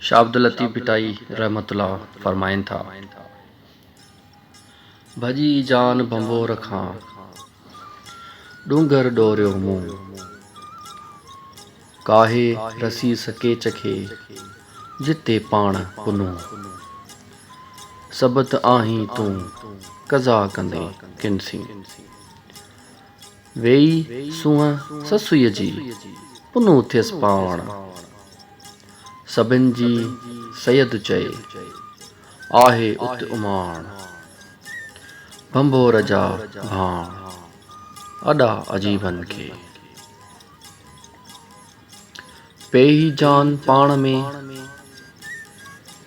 शाह अब्दुल लतीफ़ भिटाई रहमतुल्लाह फरमाइन था, भजी जान भंबोर खां डूंगर डोरियो मुंह, काहे रसी सके चखे जिते पाण पुनू, सबत आहीं तूं कज़ा कंदे किनसी, वेई सूंहं ससुईअ जी पुनू थियसि पाण, सभिनि जी सैयद चए आहे उत उमाण, भंबोर जा भाण अॾा अजीबनि खे, पेई जान पाण में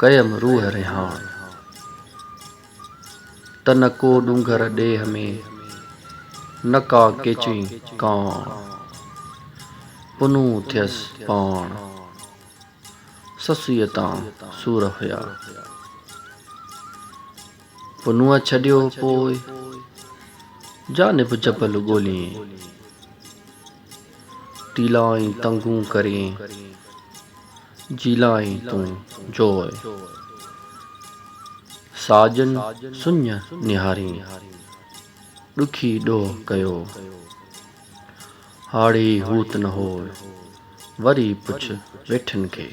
कयम रूह रिहान, त न को डूंगर ॾेह में न का केचुई कान, पुनू थियसि पाण ससुईअ तां सूर हुया, पुनूअ छॾियो पोइ जानिब जबल ॻोल्हियईं, टीलाहीं तंगूं करें जीलाहीं तूं जोइ, साजन सुञ निहारी ॾुखी ॾोह कयो, हाड़ी हूत न होए वरी पुछ वेठनि खे।